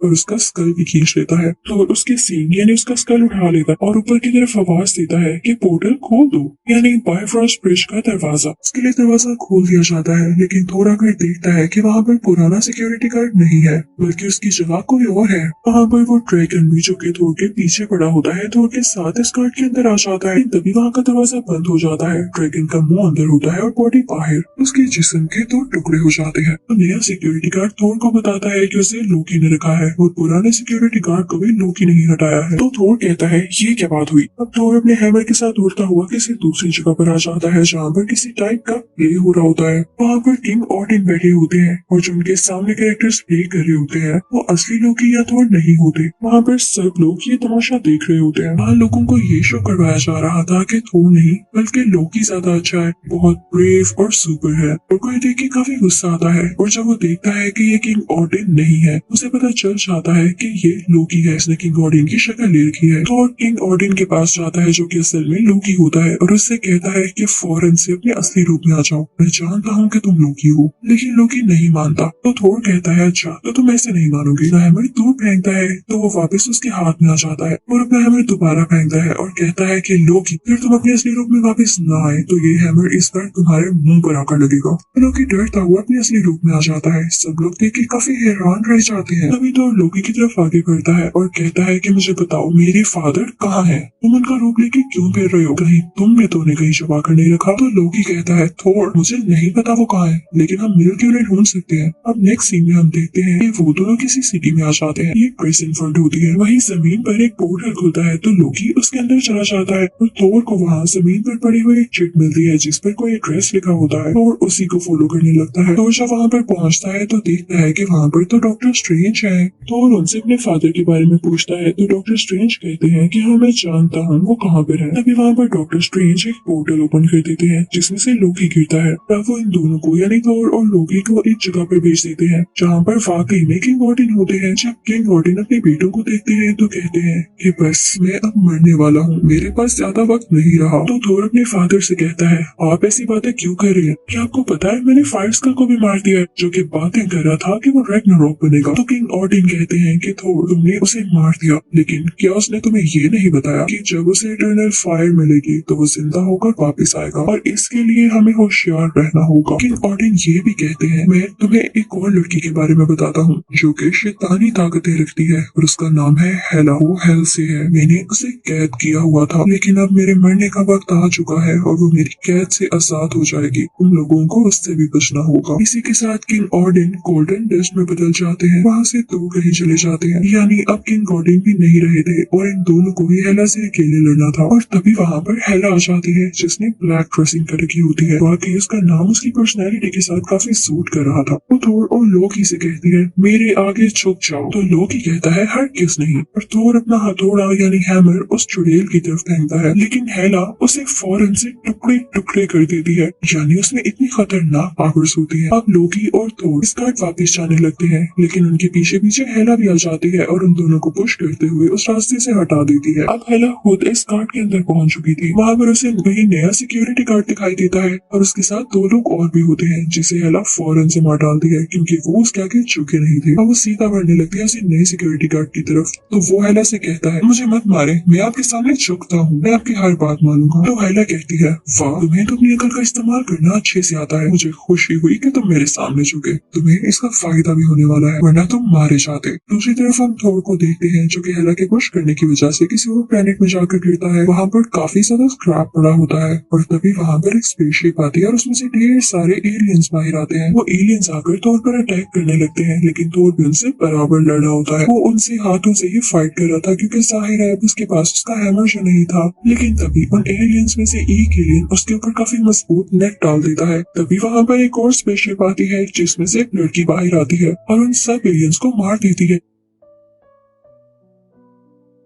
और उसका स्कल भी खींच लेता है। तो उसके सींग यानी उसका स्कल उठा लेता है और ऊपर की तरफ आवाज देता है कि पोर्टल खोल दो, यानी बायफ्रॉस्ट ब्रिज का दरवाजा। उसके लिए दरवाजा खोल दिया जाता है, लेकिन थोड़ा कर देखता है कि वहाँ पर पुराना सिक्योरिटी गार्ड नहीं है बल्कि उसकी जगह कोई और है। वहाँ पर वो ड्रैगन भी जो कि थोर के पीछे पड़ा होता है, थोर के साथ इस गार्ड के अंदर आ जाता है। तभी वहाँ का दरवाजा बंद हो जाता है। ड्रैगन का मुंह अंदर होता है और बॉडी बाहर। उसके जिस्म के 2 टुकड़े हो जाते हैं। तो नया सिक्योरिटी गार्ड थोर को बताता है कि उसे लोकी ने रखा है और पुराने सिक्योरिटी गार्ड को भी लोकी नहीं हटाया है। तो थोर कहता है ये क्या बात हुई। अब थोर अपने हैमर के साथ उड़ता हुआ किसी दूसरी जगह पर आ जाता है जहाँ पर किसी टाइप का प्ले हो रहा होता है। वहाँ पर किंग ऑर्डिन बैठे होते हैं और जो उनके सामने कैरेक्टर्स प्ले कर रहे होते हैं वो असली लोकी या थोर नहीं होते। वहाँ पर सब लोग ये तमाशा देख रहे होते हैं। वहाँ लोगों को ये शो करवाया जा रहा था कि थोर नहीं बल्कि लोकी ज्यादा अच्छा है, बहुत ब्रेव और सुपर है। और कोई देख के काफी गुस्सा आता है और जब वो देखता है कि ये किंग ऑर्डिन नहीं है उसे पता चल जाता है कि ये लोकी है, इसने किंग ऑर्डिन की शक्ल ले रखी है। तो किंग ऑर्डिन के पास जाता है जो कि असल में लोकी होता है और उससे कहता है कि फौरन से अपने असली रूप में आ जाओ, मैं जानता हूँ कि तुम लोकी हो। लेकिन लोकी नहीं मानता। तो थोर कहता है अच्छा तो तुम ऐसे नहीं मानोगे। हैमर दूर फेंकता है तो वो वापस उसके हाथ में आ जाता है और अपना हैमर दोबारा फेंकता है और कहता है कि लोकी फिर तुम अपने असली रूप में वापस न आए तो ये हैमर इस बार तुम्हारे मुंह पर आकर लगेगा। लोकी डरता हुआ अपने असली रूप में आ जाता है। सब लोग देख के काफी हैरान रह जाते हैं। तभी तो लोकी की तरफ आगे बढ़ता है और कहता है कि मुझे बताओ मेरे फादर कहाँ है, तुम उनका रूप लेके क्यों फिर रहे हो, कहीं तुमने तो उन्हें कहीं छुपा कर नहीं रखा। तो लोकी कहता है थोर मुझे नहीं पता वो कहाँ है, लेकिन हम मिलकर उन्हें ढूंढ सकते हैं। अब नेक्स्ट सीन में हम देखते हैं कि वो दोनों किसी सिटी में आ जाते हैं। एक प्रेजेंट फ्रंट होती है, वहीं जमीन पर एक पोर्टल खुलता है तो लोकी उसके अंदर चला जाता है और थोर को वहाँ जमीन पर पड़ी हुई एक चिट मिलती है जिस पर कोई एड्रेस लिखा होता है और उसी को फॉलो करने लगता है। तो जब वहाँ पर पहुँचता है तो देखता है कि वहाँ पर तो डॉक्टर स्ट्रेंज है। थोर उनसे अपने फादर के बारे में पूछता है तो डॉक्टर स्ट्रेंज कहते हैं कि हाँ मैं जानता हूँ वो कहाँ पर है। तभी वहाँ पर डॉक्टर स्ट्रेंज एक पोर्टल ओपन कर देते हैं जिसमें से लोकी गिरता है। तब वो इन दोनों को यानी थोर और लोकी को एक जगह पर भेज देते हैं जहाँ पर वाकई में किंग ऑर्डिन होते हैं। जब किंग ऑर्डिन अपने बेटों को देखते हैं तो कहते हैं कि बस मैं अब मरने वाला हूँ, मेरे पास ज्यादा वक्त नहीं रहा। तो थोर अपने फादर से कहता है आप ऐसी बातें क्यों कर रहे हैं, क्या आपको पता है मैंने फायर स्कल को भी मार दिया है जो कि बातें कर रहा था कि वो रैग्नारोक बनेगा। तो किंग ऑर्डिन कहते हैं कि थोर तुमने उसे मार दिया, लेकिन क्या उसने तुम्हें ये नहीं बताया कि जब उसे इटर्नल फायर मिलेगी तो वो जिंदा होकर वापस आएगा और इसके लिए हमें होशियार रहना होगा। किंग ऑर्डन ये भी कहते हैं, मैं तुम्हें एक और लड़की के बारे में बताता हूँ जो कि शैतानी ताकतें रखती है और उसका नाम है हेला। वो हेल से है। मैंने उसे कैद किया हुआ था, लेकिन अब मेरे मरने का वक्त आ चुका है और वो मेरी कैद से आजाद हो जाएगी। उन लोगों को उससे भी बचना होगा। इसी के साथ किंग ऑर्डन गोल्डन डस्ट में बदल जाते हैं, वहाँ से दूर कहीं चले जाते हैं। यानी अब किंग ऑर्डन भी नहीं रहे थे और इन दोनों को ही हेला से अकेले लड़ना था। और तभी वहाँ पर हेला आ जाती है जिसने ब्लैक ड्रेसिंग कर रखी होती है। बाकी उसका नाम उसकी पर्सनैलिटी के साथ काफी सूट कर रहा था। वो थोर और लोकी से कहती है, मेरे आगे झुक जाओ। तो लोकी कहता है, हर किस नहीं। और थोर अपना हथौड़ा यानी हैमर उस चुड़ैल की तरफ फेंकता है, लेकिन हेला उसे फौरन से टुकड़े टुकड़े कर देती है। यानी उसमें इतनी खतरनाक पावर्स होती है। अब लोकी और थोर स्कार्ट वापस जाने लगते हैं, लेकिन उनके पीछे पीछे हेला भी आ जाती है और उन दोनों को पुश करते हुए उस रास्ते से हटा देती है। अब हेला खुद इस कार्ड के अंदर पहुंच चुकी थी। वहाँ पर उसे वही नया सिक्योरिटी गार्ड दिखाई देता है और उसके साथ दो लोग और भी होते हैं, जिसे हेला फौरन से मार डालती है क्योंकि वो उसके आगे झुके नहीं थे। अब वो सीधा बढ़ने लगती है उसी नए सिक्योरिटी गार्ड की तरफ। तो वो हेला से कहता है, मुझे मत मारे, मैं आपके सामने झुकता हूँ, मैं आपकी हर बात मानूंगा। तो हेला कहती है, वाह, तुम्हें तो अपनी अकल का इस्तेमाल करना अच्छे से आता है। मुझे खुशी हुई कि तुम मेरे सामने झुके। तुम्हें इसका फायदा भी होने वाला है, वरना तुम मारे जाते। दूसरी तरफ हम थोर को देखते हैं जो कि हेला के पुश करने की वजह से किसी और प्लेनेट में जाकर गिरता है। वहाँ पर काफी ज्यादा स्क्रैप पड़ा होता है और तभी वहाँ पर एक स्पेसशिप आती है और उसमें से ढेर सारे एलियंस बाहर आते हैं। वो एलियंस आकर थोर पर अटैक करने लगते हैं, लेकिन थोर भी उनसे बराबर लड़ रहा होता है। वो उनसे हाथों से ही फाइट कर रहा था क्योंकि जाहिर है उसके पास उसका हैमर जो नहीं था। लेकिन तभी उन एलियंस में से एक एलियन उसके ऊपर काफी मजबूत नेट डाल देता है। तभी वहाँ पर एक और स्पेसशिप आती है जिसमें से एक लड़की बाहर आती है और उन सब एलियंस को मार देती है।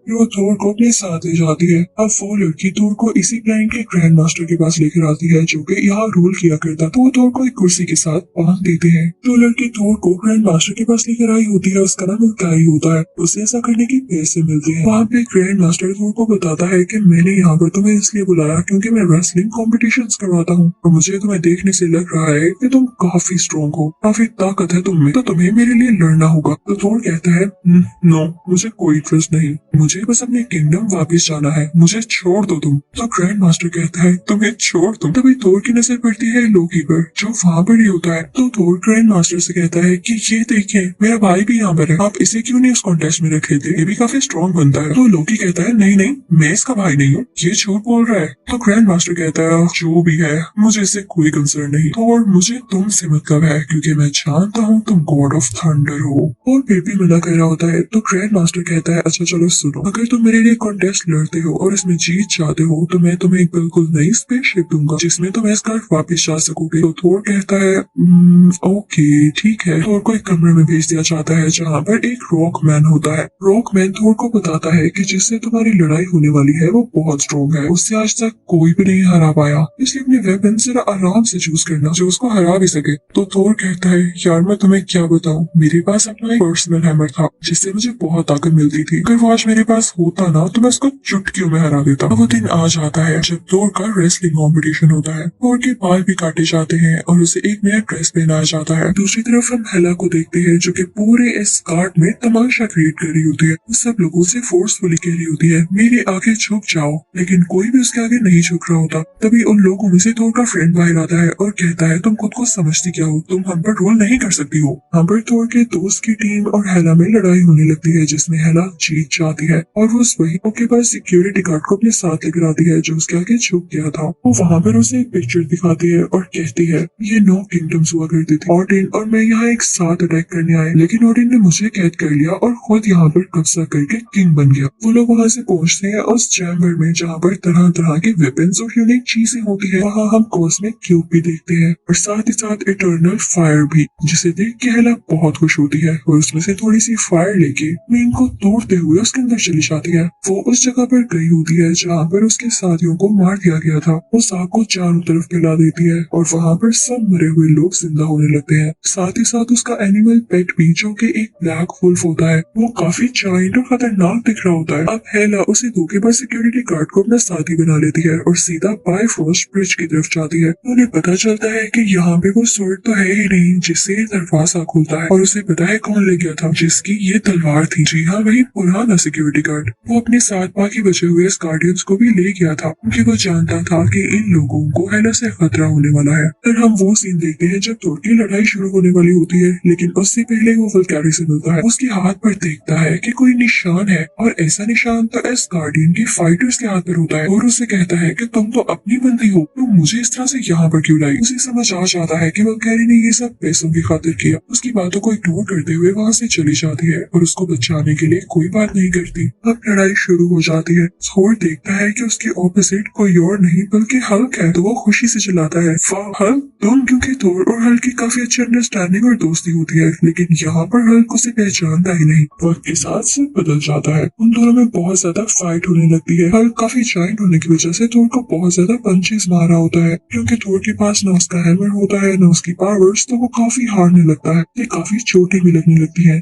वो थोर को अपने साथ ले जाती है। अब वो लड़की थोर को इसी प्लान के ग्रैंड मास्टर के पास लेकर आती है जो कि यहाँ रूल किया करता। तो वो थोर को एक कुर्सी के साथ बांध देते हैं। जो लड़की थोर को ग्रैंड मास्टर के पास लेकर आई होती है उसका नाम गाई होता है। उसे ऐसा करने के पैसे मिलते हैं। वहाँ पे ग्रैंड मास्टर थोर को बताता है कि मैंने यहाँ पर तुम्हें इसलिए बुलाया क्योंकि मैं रेसलिंग कॉम्पिटिशन करवाता हूँ और मुझे तुम्हें देखने से लग रहा है कि तुम काफी स्ट्रॉन्ग हो, काफी ताकत है तुम में, तो तुम्हें मेरे लिए लड़ना होगा। तो थोर कहता है, नो, मुझे कोई इंटरेस्ट नहीं, मुझे बस अपने किंगडम वापस जाना है, मुझे छोड़ दो तुम। तो ग्रैंड मास्टर कहता है, तुम्हें छोड़ दूं? तभी थोर की नजर पड़ती है लोकी पर जो वहाँ पर ही होता है। तो थोर ग्रैंड मास्टर से कहता है कि ये देखिए, मेरा भाई भी यहाँ पर है, आप इसे क्यों नहीं उस कॉन्टेस्ट में रखे थे, ये भी काफी स्ट्रॉन्ग बनता है। तो लोकी कहता है, नहीं नहीं, मैं इसका भाई नहीं हूँ, ये झूठ बोल रहा है। तो ग्रैंड मास्टर कहता है, जो भी है मुझे इससे कोई कंसर्न नहीं, और मुझे तुमसे मतलब है क्योंकि मैं जानता हूँ तुम गॉड ऑफ थंडर हो। और फिर भी मना कर रहा होता है। तो ग्रैंड मास्टर कहता है, अच्छा चलो सुनो, अगर तुम मेरे लिए कॉन्टेस्ट लड़ते हो और इसमें जीत जाते हो तो मैं तुम्हें एक बिल्कुल नई स्पेसशिप दूंगा जिसमें तुम एस्गार्ड वापस जा सकोगे। तो थोर कहता है, ओके ठीक है। थोर को एक कमरे में भेज दिया जाता है जहाँ पर एक रॉक मैन होता है। रॉक मैन थोर को बताता है कि जिससे तुम्हारी लड़ाई होने वाली है वो बहुत स्ट्रॉन्ग है, उससे आज तक कोई भी नहीं हरा पाया, इसलिए अपने वेपन जरा आराम से चूज करना जो उसको हरा भी सके। तो थोर कहता है, यार मैं तुम्हें क्या बताऊं, मेरे पास अपना एक पर्सनल हैमर था जिससे मुझे बहुत ताकत मिलती थी, अगर वो आज मेरे पास होता ना तो मैं उसको चुटकियों में हरा देता। वो दिन आ जाता है जब थोर का रेसलिंग कंपटीशन होता है। थोर के बाल भी काटे जाते हैं और उसे एक नया ड्रेस पहनाया जाता है। दूसरी तरफ हम हेला को देखते हैं जो कि पूरे इस कार्ड में तमाशा क्रिएट कर रही होती है। वो सब लोगों से फोर्सफुली कह रही होती है, मेरे आगे झुक जाओ, लेकिन कोई भी उसके आगे नहीं झुक रहा होता। तभी उन लोगों में से थोर का फ्रेंड बाहर आता है और कहता है, तुम खुद को समझती क्या हो, तुम हम पर रोल नहीं कर सकती हो। हम पर थोर के दोस्त की टीम और हेला में लड़ाई होने लगती है जिसमें हेला जीत जाती है और वो वही के पास सिक्योरिटी गार्ड को अपने साथ लेकर आती है जो उसके आगे झुक गया था। वो वहाँ पर उसे एक पिक्चर दिखाती है और कहती है, ये 9 किंगडम्स हुआ करते थे, ऑर्डिन और मैं यहाँ एक साथ अटैक करने आए, लेकिन ऑर्डिन ने मुझे कैद कर लिया और खुद यहाँ पर कब्जा करके किंग बन गया। वो लोग वहाँ से पहुँचते हैं उस चैम्बर में जहाँ पर तरह तरह के वेपन्स और यूनिक चीजें होती है। वहाँ हम कॉस्मिक क्यूब भी देखते हैं और साथ ही साथ इटर्नल फायर भी, जिसे देख के हेला बहुत खुश होती है और उसमें से थोड़ी सी फायर लेके मैं इनको तोड़ते हुए उसके अंदर चली जाती है। वो उस जगह पर गई होती है जहाँ पर उसके साथियों को मार दिया गया था। वो आग को चारों तरफ फैला देती है और वहाँ पर सब मरे हुए लोग जिंदा होने लगते हैं। साथ ही साथ उसका एनिमल पेट भी, जो कि एक ब्लैक वुल्फ होता है, वो काफी जायंट और खतरनाक दिख रहा होता है। अब हेला उसे धोखेबाज सिक्योरिटी गार्ड को अपना साथी बना लेती है और सीधा बायफॉस्ट ब्रिज की तरफ जाती है। उन्हें पता चलता है कि यहाँ पे कोई स्वॉर्ड तो है ही नहीं जिससे ये दरवाजा खुलता है, और उसे पता है कौन ले गया था जिसकी ये तलवार थी। जी हाँ, वही पुराना सिक्योरिटी गार्ड। वो अपने साथ बाकी बचे हुए गार्डियंस को भी ले गया था क्योंकि वो जानता था कि इन लोगों को हेला से खतरा होने वाला है। फिर हम वो सीन देखते हैं जब थोर की लड़ाई शुरू होने वाली होती है, लेकिन उससे पहले वो वल्कैरी से मिलता है। उसके हाथ पर देखता है कि कोई निशान है, और ऐसा निशान तो एस गार्डियन के फाइटर्स के हाथ पर होता है, और उससे कहता है कि तुम तो अपनी बंदी हो, तुम मुझे इस तरह से यहाँ पर क्यों लाई। उसे समझ आ जाता है कि वल्कैरी ने ये सब पैसों की खातिर किया। उसकी बातों को इग्नोर करते हुए वहाँ से चली जाती है और उसको बचाने के लिए कोई बात नहीं करती। अब लड़ाई शुरू हो जाती है। थोर देखता है कि उसके ऑपोजिट कोई और नहीं बल्कि हल्क है, तो वो खुशी से चिल्लाता है, वाह हल्क तुम। क्योंकि थोर और हल्क की काफी अच्छी अंडरस्टैंडिंग और दोस्ती होती है, लेकिन यहाँ पर हल्क उसे पहचानता ही नहीं। वक्त के साथ सब बदल जाता है। उन दोनों में बहुत ज्यादा फाइट होने लगती है। हल्क काफी जायंट होने की वजह से थोर को बहुत ज्यादा पंचेस मारा होता है, क्योंकि थोर के पास न उसका हैमर होता है न उसकी पावर्स, तो वो काफी हारने लगता है। ये काफी चोटें भी लगने लगती है।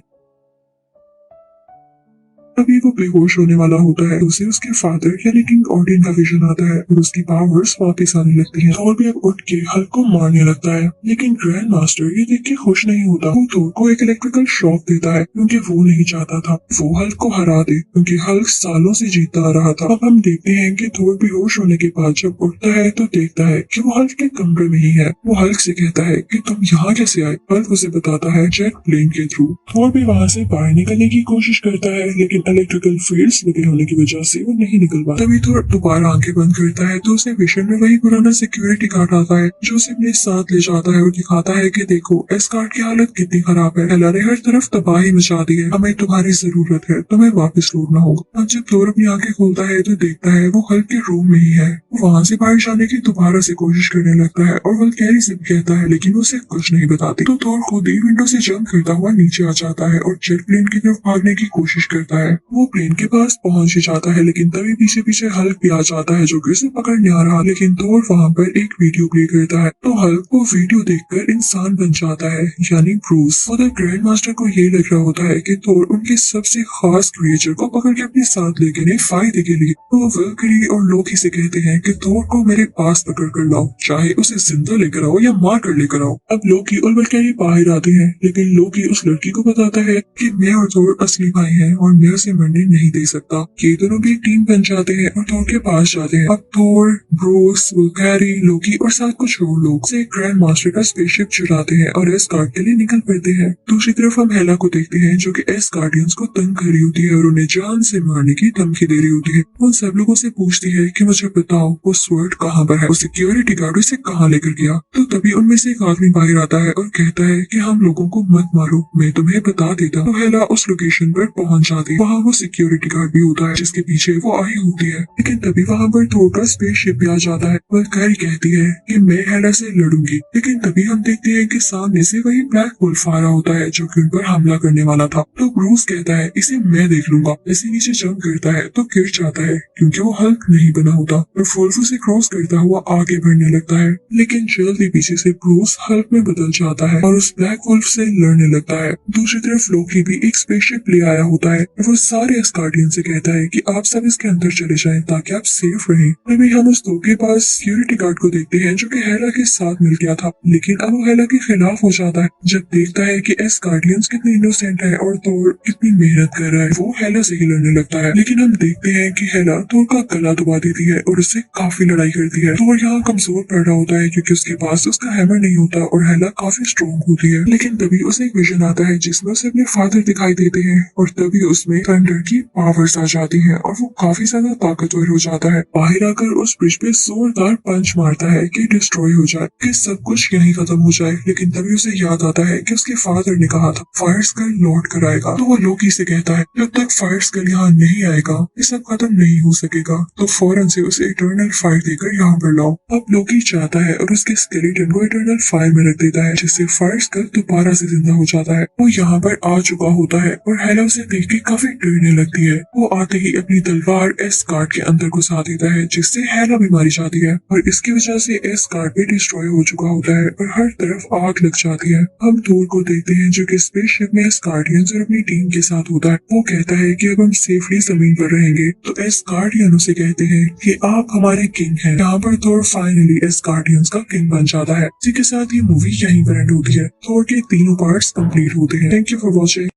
अभी वो बेहोश होने वाला होता है, तो उसे उसके फादर यानी किंग ऑडिन का विजन आता है और उसकी पावर्स वापस आने लगती हैं। थोर भी अब उठ के हल्क को मारने लगता है, लेकिन ग्रैंड मास्टर ये देख के खुश नहीं होता। वो थोर को एक इलेक्ट्रिकल शॉक देता है क्योंकि वो नहीं चाहता था वो हल्क को हरा दे, क्योंकि हल्क सालों से जीतता आ रहा था। अब हम देखते हैं कि थोर बेहोश होने के बाद जब उठता है तो देखता है कि वो हल्क के कमरे में ही है। वो हल्क से कहता है कि तुम यहाँ कैसे आए। हल्क उसे बताता है जेट प्लेन के थ्रू। थोर भी वहाँ से बाहर निकलने की कोशिश करता है, लेकिन इलेक्ट्रिकल फील्ड्स लगे होने की वजह से वो नहीं निकल पाता। तभी थोर दोबारा आंखें बंद करता है तो उसे विजन में वही पुराना सिक्योरिटी गार्ड आता है, जो उसे अपने साथ ले जाता है और दिखाता है कि देखो इस गार्ड की हालत कितनी खराब है। हेला ने हर तरफ तबाही मचा दी है, हमें तुम्हारी जरूरत है, तुम्हें वापस लौटना होगा। अब जब थोर अपनी आंखें खोलता है तो देखता है वो हल्क के रूम में ही है। वो वहाँ से बाहर जाने की दोबारा से कोशिश करने लगता है और वल्कैरी से भी कहता है, लेकिन वो उसे कुछ नहीं बताती। तो थोर खुद ही विंडो से जंप करता हुआ नीचे आ जाता है और जेट प्लेन की तरफ भागने की कोशिश करता है। वो प्लेन के पास पहुंच ही जाता है, लेकिन तभी पीछे पीछे हल्क भी आ जाता है जो कि उसे पकड़ने आ रहा। लेकिन थोर वहाँ पर एक वीडियो प्ले करता है, तो हल्क वो वीडियो देखकर इंसान बन जाता है, यानी ब्रूस। उधर ग्रैंड मास्टर को ये लग रहा होता है कि थोर उनके सबसे खास क्रिएचर को पकड़ के अपने साथ ले गए फायदे के लिए। तो वो वल्कैरी और लोकी से कहते हैं कि थोर को मेरे पास पकड़ कर लाओ, चाहे उसे जिंदा लेकर आओ या मार कर लेकर आओ। अब लोकी और वल्कैरी बाहर आते हैं, लेकिन लोकी उस लड़की को बताता है कि मैं और थोर असली भाई हैं और मैं उसे मरने नहीं दे सकता। ये दोनों भी टीम बन जाते हैं और थोर के पास जाते हैं। अब थोर, ब्रूस, वल्कैरी, लोकी और साथ कुछ और लोग से ग्रैंड मास्टर का स्पेसशिप चुराते हैं और एस गार्ड के लिए निकल पड़ते हैं। दूसरी तरफ हम हेला को देखते हैं जो कि एस गार्डियंस को तंग कर रही होती है और उन्हें जान से मारने की धमकी दे रही होती है। वो सब लोगों से पूछती है कि मुझे बताओ वो स्वॉर्ड कहाँ पर है, वो सिक्योरिटी गार्ड उसे कहाँ लेकर गया। तो तभी उनमें से एक आदमी बाहर आता है और कहता है कि हम लोगों को मत मारो, मैं तुम्हें बता देता। तो हेला उस लोकेशन पर पहुंच जाती है। वहाँ वो सिक्योरिटी गार्ड भी होता है जिसके पीछे वो आई होती है, लेकिन तभी वहाँ पर थोर का स्पेसशिप भी आ जाता है। वल्कैरी कहती है कि मैं हेला से लड़ूंगी, लेकिन तभी हम देखते हैं कि सामने से वही ब्लैक वुल्फ आ रहा होता है जो कि उन पर हमला करने वाला था। तो ब्रूस कहता है इसे मैं देख लूंगा। इसे नीचे जंप करता है तो गिर जाता है क्योंकि वो हल्क नहीं बना होता और वुल्फ उसे क्रॉस करता हुआ आगे बढ़ने लगता है, लेकिन जल्दी पीछे से ब्रूस हल्क में बदल जाता है और उस ब्लैक वुल्फ से लड़ने लगता है। दूसरी तरफ लोकी भी एक स्पेसशिप ले आया होता है और वो सारे एस्कार्डियन से कहता है कि आप सब इसके अंदर चले जाएं ताकि आप सेफ रहें। तभी हम उस धोखेबाज सिक्योरिटी गार्ड को देखते हैं जो कि हेला के साथ मिल गया था, लेकिन अब वो हेला के खिलाफ हो जाता है जब देखता है कि एस्कार्डियंस कितने इनोसेंट है और थोर कितनी मेहनत कर रहा है। वो हेला से ही लड़ने लगता है, लेकिन हम देखते हैं कि हेला थोर का गला दबा देती है और उससे काफी लड़ाई करती है। थोर यहाँ कमजोर पड़ रहा होता है क्योंकि उसके पास उसका हैमर नहीं होता और हेला काफी स्ट्रॉन्ग होती है। लेकिन तभी उसे एक विजन आता है जिसमें उसे अपने फादर दिखाई देते हैं और तभी उसमें थंडर की पावर्स आ जाती हैं और वो काफी ज्यादा ताकतवर हो जाता है। बाहर आकर उस ब्रिज पे जोरदार पंच मारता है कि डिस्ट्रॉय हो जाए, कि सब कुछ यहीं खत्म हो जाए। लेकिन तभी उसे याद आता है कि उसके फादर ने कहा था फायर स्कल लौट कर आएगा। तो वो लोकी से कहता है जब तक फायर स्कल यहाँ नहीं आएगा ये सब खत्म नहीं हो सकेगा, तो फौरन से उसे इटर्नल फायर देकर यहाँ पर लाओ। अब लोकी चाहता है और उसके स्केलेटन को इटर्नल फायर में रख देता है जिससे फायर स्कल दोबारा से जिंदा हो जाता है। वो यहाँ पर आ चुका होता है और हेला उसे देख के काफी करने लगती है। वो आते ही अपनी तलवार एस कार्ड के अंदर घुसा देता है, जिससे हेला भी मारी जाती है और इसकी वजह से एस कार्ड भी डिस्ट्रॉय हो चुका होता है और हर तरफ आग लग जाती है। हम थोर को देखते हैं जो कि स्पेसशिप में एस गार्डियंस और अपनी टीम के साथ होता है। वो कहता है कि अब हम सेफली जमीन पर रहेंगे, तो एस गार्डियन उसे कहते हैं कि आप हमारे किंग हैं। यहाँ पर थोर फाइनली एस गार्डियंस का किंग बन जाता है। इसी के साथ ये मूवी यहीं पर एंड होती है। थोर के तीनों पार्ट्स कंप्लीट होते हैं। Thank you for watching.